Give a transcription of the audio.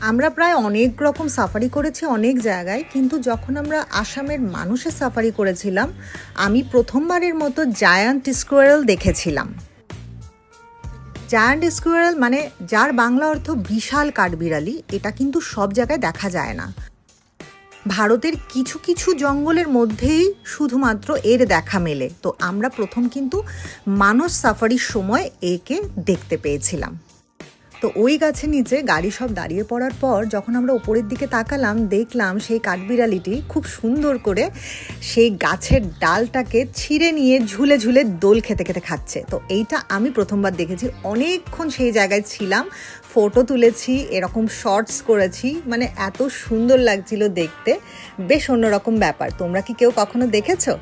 আমরা প্রায় অনেক রকম সাফারি করেছি অনেক জায়গায়, কিন্তু যখন আমরা আসামের মানুষের সাফারি করেছিলাম আমি প্রথমবারের মতো জায়ান্ট স্কোয়ারেল দেখেছিলাম। জায়ান্ট স্কোয়ারেল মানে যার বাংলা অর্থ বিশাল কাঠবিড়ালি, এটা কিন্তু সব জায়গায় দেখা যায় না। ভারতের কিছু কিছু জঙ্গলের মধ্যেই শুধুমাত্র এর দেখা মেলে। তো আমরা প্রথম কিন্তু মানস সাফারির সময় একে দেখতে পেয়েছিলাম। তো ওই গাছের নিচে গাড়ি সব দাঁড়িয়ে পড়ার পর যখন আমরা ওপরের দিকে তাকালাম, দেখলাম সেই কাঠবিড়ালিটি খুব সুন্দর করে সেই গাছের ডালটাকে ছিঁড়ে নিয়ে ঝুলে ঝুলে দোল খেতে খেতে খাচ্ছে। তো এইটা আমি প্রথমবার দেখেছি। অনেকক্ষণ সেই জায়গায় ছিলাম, ফটো তুলেছি, এরকম শর্টস করেছি, মানে এত সুন্দর লাগছিল দেখতে, বেশ অন্যরকম ব্যাপার। তোমরা কি কেউ কখনো দেখেছো?